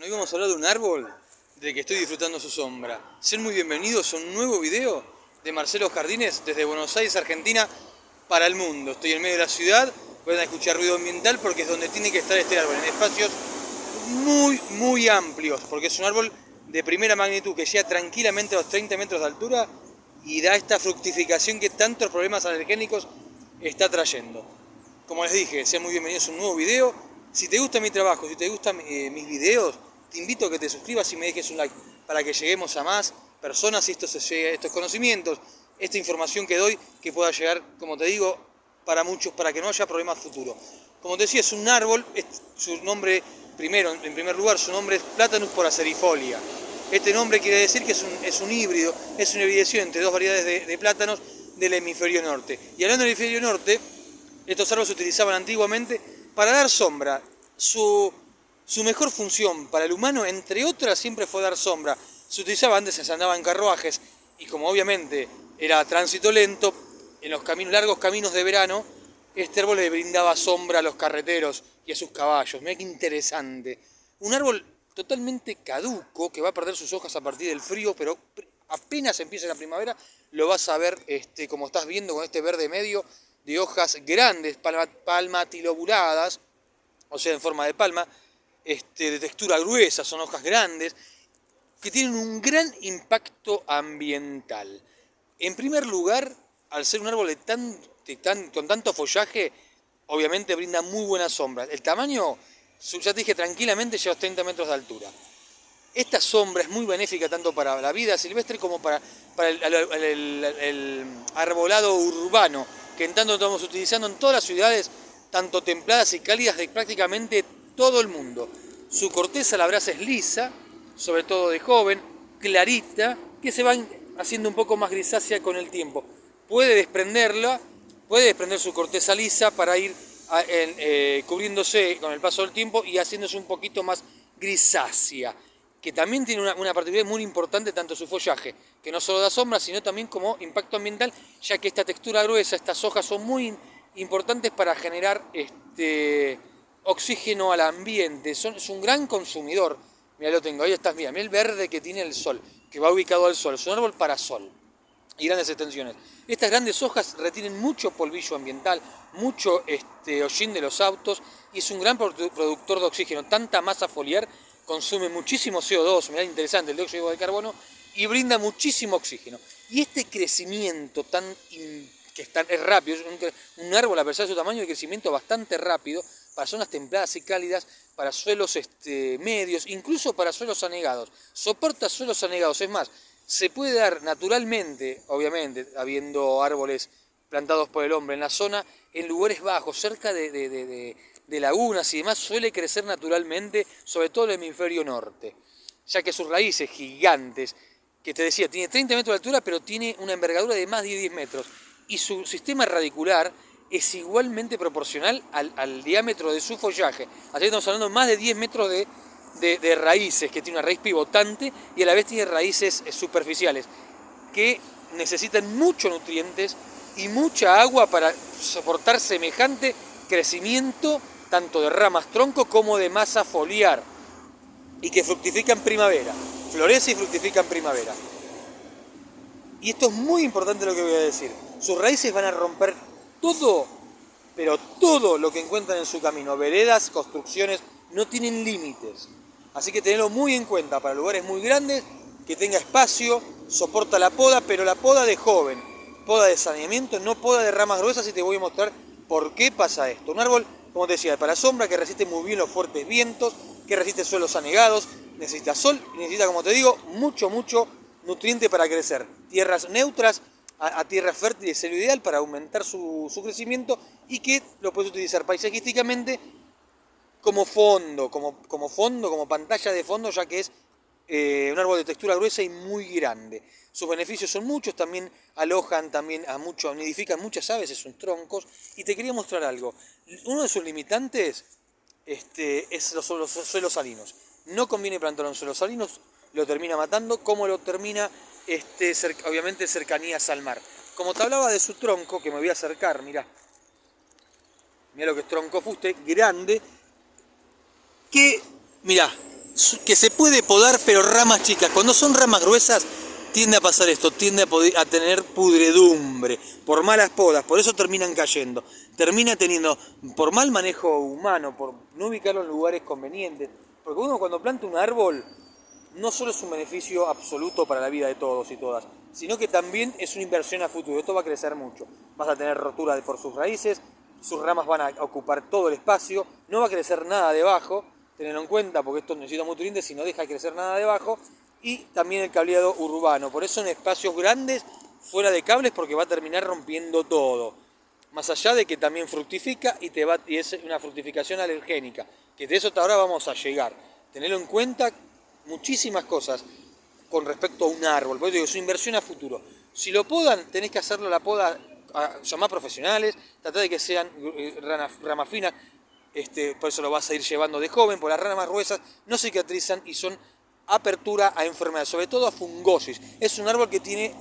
Hoy vamos a hablar de un árbol del que estoy disfrutando su sombra. Sean muy bienvenidos a un nuevo video de Marcelo Jardines desde Buenos Aires, Argentina, para el mundo. Estoy en medio de la ciudad, pueden escuchar ruido ambiental porque es donde tiene que estar este árbol, en espacios muy amplios, porque es un árbol de primera magnitud que llega tranquilamente a los 30 metros de altura y da esta fructificación que tantos problemas alergénicos está trayendo. Como les dije, sean muy bienvenidos a un nuevo video. Si te gusta mi trabajo, si te gustan mis videos, te invito a que te suscribas y me dejes un like para que lleguemos a más personas y estos conocimientos, esta información que doy, que pueda llegar, como te digo, para muchos, para que no haya problemas futuros. Como te decía, es un árbol, su nombre, en primer lugar, su nombre es Platanus poracerifolia. Este nombre quiere decir que es un híbrido, es una hibridación entre dos variedades de plátanos del hemisferio norte. Y hablando del hemisferio norte, estos árboles se utilizaban antiguamente para dar sombra. Su mejor función para el humano, entre otras, siempre fue dar sombra. Se utilizaba antes, se andaba en carruajes, y como obviamente era tránsito lento, en los largos caminos de verano, este árbol le brindaba sombra a los carreteros y a sus caballos. Mirá qué interesante. Un árbol totalmente caduco, que va a perder sus hojas a partir del frío, pero apenas empieza la primavera, lo vas a ver como estás viendo con este verde medio, de hojas grandes, palmatilobuladas, o sea, en forma de palma, de textura gruesa, son hojas grandes, que tienen un gran impacto ambiental. En primer lugar, al ser un árbol con tanto follaje, obviamente brinda muy buena sombra. El tamaño, ya te dije, tranquilamente llega a los 30 metros de altura. Esta sombra es muy benéfica tanto para la vida silvestre como para el arbolado urbano, que en tanto estamos utilizando en todas las ciudades, tanto templadas y cálidas de prácticamente todo el mundo. Su corteza, la brasa, es lisa, sobre todo de joven, clarita, que se va haciendo un poco más grisácea con el tiempo. Puede desprender su corteza lisa para ir cubriéndose con el paso del tiempo y haciéndose un poquito más grisácea, que también tiene una particularidad muy importante, tanto su follaje, que no solo da sombra, sino también como impacto ambiental, ya que esta textura gruesa, estas hojas son muy importantes para generar oxígeno al ambiente. Es un gran consumidor. Mira, lo tengo, ahí estás, mira el verde que tiene el sol, que va ubicado al sol. Es un árbol para sol y grandes extensiones. Estas grandes hojas retienen mucho polvillo ambiental, mucho hollín de los autos, y es un gran productor de oxígeno. Tanta masa foliar consume muchísimo CO2, mirá interesante, el dióxido de carbono, y brinda muchísimo oxígeno. Y este crecimiento es rápido, es un árbol a pesar de su tamaño de crecimiento bastante rápido, para zonas templadas y cálidas, para suelos medios, incluso para suelos anegados. Soporta suelos anegados, es más, se puede dar naturalmente, obviamente, habiendo árboles plantados por el hombre en la zona, en lugares bajos, cerca de lagunas y demás, suele crecer naturalmente, sobre todo en el hemisferio norte, ya que sus raíces gigantes, que te decía, tiene 30 metros de altura, pero tiene una envergadura de más de 10 metros, y su sistema radicular es igualmente proporcional al diámetro de su follaje. Así que estamos hablando de más de 10 metros de raíces, que tiene una raíz pivotante y a la vez tiene raíces superficiales, que necesitan muchos nutrientes y mucha agua para soportar semejante crecimiento, tanto de ramas tronco como de masa foliar, y que fructifica en primavera, florece y fructifica en primavera. Y esto es muy importante lo que voy a decir. Sus raíces van a romper todo, pero todo lo que encuentran en su camino. Veredas, construcciones, no tienen límites. Así que tenedlo muy en cuenta para lugares muy grandes, que tenga espacio, soporta la poda, pero la poda de joven. Poda de saneamiento, no poda de ramas gruesas, y te voy a mostrar por qué pasa esto. Un árbol, como te decía, para sombra, que resiste muy bien los fuertes vientos, que resiste suelos anegados, necesita sol y necesita, como te digo, mucho nutriente para crecer. Tierras neutras a tierras fértiles es lo ideal para aumentar su crecimiento, y que lo puedes utilizar paisajísticamente como fondo, como pantalla de fondo, ya que es un árbol de textura gruesa y muy grande. Sus beneficios son muchos, también alojan nidifican muchas aves en sus troncos. Y te quería mostrar algo. Uno de sus limitantes es los suelos salinos. No conviene plantarlo en suelos salinos, lo termina matando, como lo termina obviamente cercanías al mar. Como te hablaba de su tronco, que me voy a acercar, mirá lo que es tronco fuste, grande, que, mirá, que se puede podar, pero ramas chicas. Cuando son ramas gruesas, tiende a pasar esto, tiende a tener pudredumbre, por malas podas, por eso terminan cayendo. Termina teniendo, por mal manejo humano, por no ubicarlo en lugares convenientes. Porque uno cuando planta un árbol, no solo es un beneficio absoluto para la vida de todos y todas, sino que también es una inversión a futuro. Esto va a crecer mucho. Vas a tener rotura por sus raíces, sus ramas van a ocupar todo el espacio, no va a crecer nada debajo, tenedlo en cuenta porque esto necesita nutrientes y no deja de crecer nada debajo, y también el cableado urbano. Por eso en espacios grandes, fuera de cables, porque va a terminar rompiendo todo. Más allá de que también fructifica y es una fructificación alergénica, que de eso ahora vamos a llegar. Tenedlo en cuenta muchísimas cosas con respecto a un árbol, porque digo, es una inversión a futuro. Si lo podan, tenés que hacerlo la poda, llamar profesionales, tratar de que sean ramas finas, por eso lo vas a ir llevando de joven, porque las ramas gruesas no cicatrizan y son apertura a enfermedades, sobre todo a fungosis. Es un árbol que tiene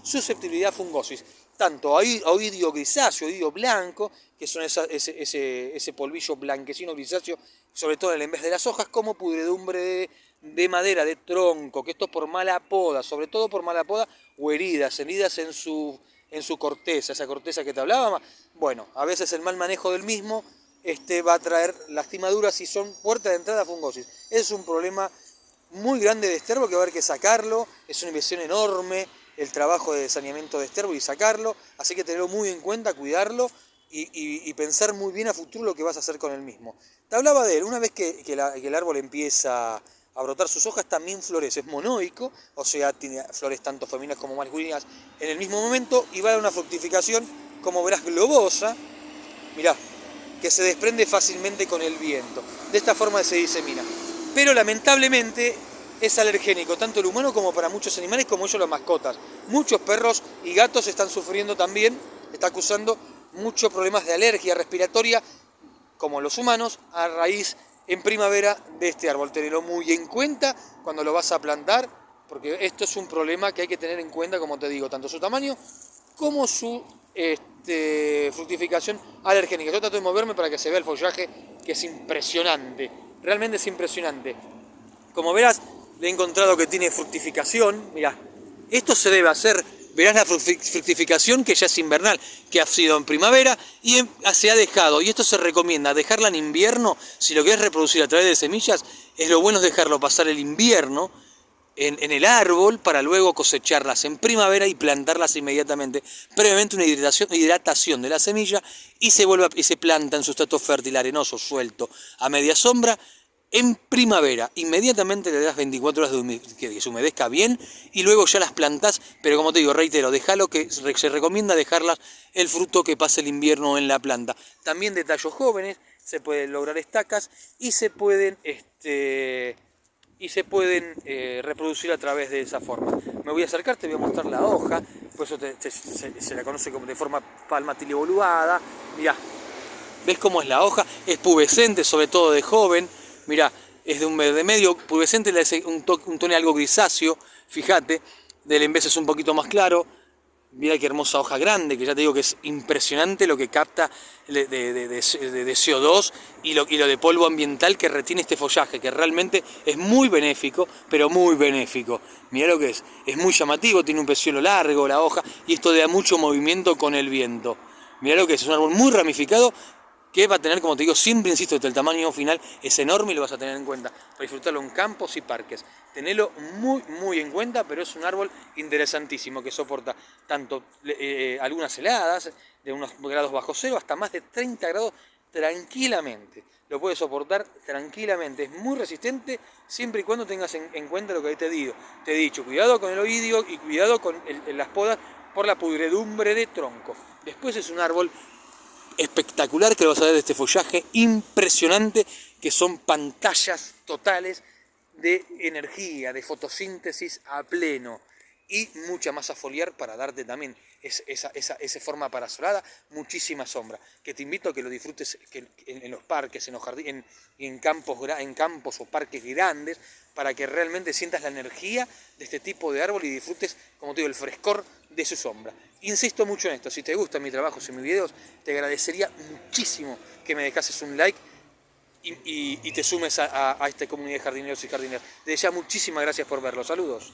susceptibilidad a fungosis, tanto a oidio grisáceo, oidio blanco, que son ese polvillo blanquecino grisáceo, sobre todo en vez de las hojas, como pudredumbre de madera, de tronco, que esto por mala poda, sobre todo por mala poda o heridas en su corteza, esa corteza que te hablaba. Bueno, a veces el mal manejo del mismo va a traer lastimaduras y son puertas de entrada a fungosis. Es un problema muy grande de este árbol que va a haber que sacarlo, es una inversión enorme el trabajo de saneamiento de este árbol y sacarlo, así que tenerlo muy en cuenta, cuidarlo y pensar muy bien a futuro lo que vas a hacer con el mismo. Te hablaba de él, una vez que el árbol empieza a brotar sus hojas, también florece, es monoico, o sea, tiene flores tanto femeninas como masculinas en el mismo momento y va a dar una fructificación, como verás, globosa, mirá, que se desprende fácilmente con el viento. De esta forma se disemina. Pero lamentablemente es alergénico, tanto el humano como para muchos animales, como ellos las mascotas. Muchos perros y gatos están sufriendo también, está acusando muchos problemas de alergia respiratoria, como los humanos, a raíz en primavera de este árbol. Tenelo muy en cuenta cuando lo vas a plantar, porque esto es un problema que hay que tener en cuenta, como te digo, tanto su tamaño como su fructificación alergénica. Yo trato de moverme para que se vea el follaje, que es impresionante, realmente es impresionante. Como verás, le he encontrado que tiene fructificación, mirá, esto se debe hacer, verás la fructificación que ya es invernal, que ha sido en primavera y se ha dejado, y esto se recomienda, dejarla en invierno, si lo querés reproducir a través de semillas, es lo bueno es dejarlo pasar el invierno, en el árbol para luego cosecharlas en primavera y plantarlas inmediatamente. Previamente una hidratación de la semilla y se planta en sustrato fértil, arenoso, suelto, a media sombra. En primavera, inmediatamente le das 24 horas que se humedezca bien y luego ya las plantás, pero como te digo, reitero, déjalo que se recomienda dejarlas el fruto que pase el invierno en la planta. También de tallos jóvenes se pueden lograr estacas y se pueden reproducir a través de esa forma. Me voy a acercar, te voy a mostrar la hoja, por eso se la conoce como de forma palmatilovoluvada. Mirá, ¿ves cómo es la hoja? Es pubescente, sobre todo de joven. Mirá, es de un verde medio, pubescente, le hace un tono algo grisáceo, fíjate, del en vez es un poquito más claro. Mirá qué hermosa hoja grande, que ya te digo que es impresionante lo que capta de CO2 y lo de polvo ambiental que retiene este follaje, que realmente es muy benéfico, pero muy benéfico. Mirá lo que es muy llamativo, tiene un peciolo largo la hoja y esto da mucho movimiento con el viento. Mirá lo que es un árbol muy ramificado que va a tener, como te digo, siempre insisto, el tamaño final es enorme y lo vas a tener en cuenta para disfrutarlo en campos y parques. Tenelo muy en cuenta, pero es un árbol interesantísimo que soporta tanto algunas heladas de unos grados bajo cero hasta más de 30 grados tranquilamente. Lo puede soportar tranquilamente, es muy resistente siempre y cuando tengas en cuenta lo que te digo. Te he dicho, cuidado con el oidio y cuidado con las podas por la pudredumbre de tronco. Después es un árbol espectacular que lo vas a ver de este follaje impresionante, que son pantallas totales de energía, de fotosíntesis a pleno y mucha masa foliar para darte también esa forma parasolada, muchísima sombra, que te invito a que lo disfrutes en los parques, en los jardines, en campos o parques grandes, para que realmente sientas la energía de este tipo de árbol y disfrutes, como te digo, el frescor de su sombra. Insisto mucho en esto, si te gustan mis trabajos y mis videos, te agradecería muchísimo que me dejases un like y te sumes a esta comunidad de jardineros y jardineras. Desde ya, muchísimas gracias por verlo. Saludos.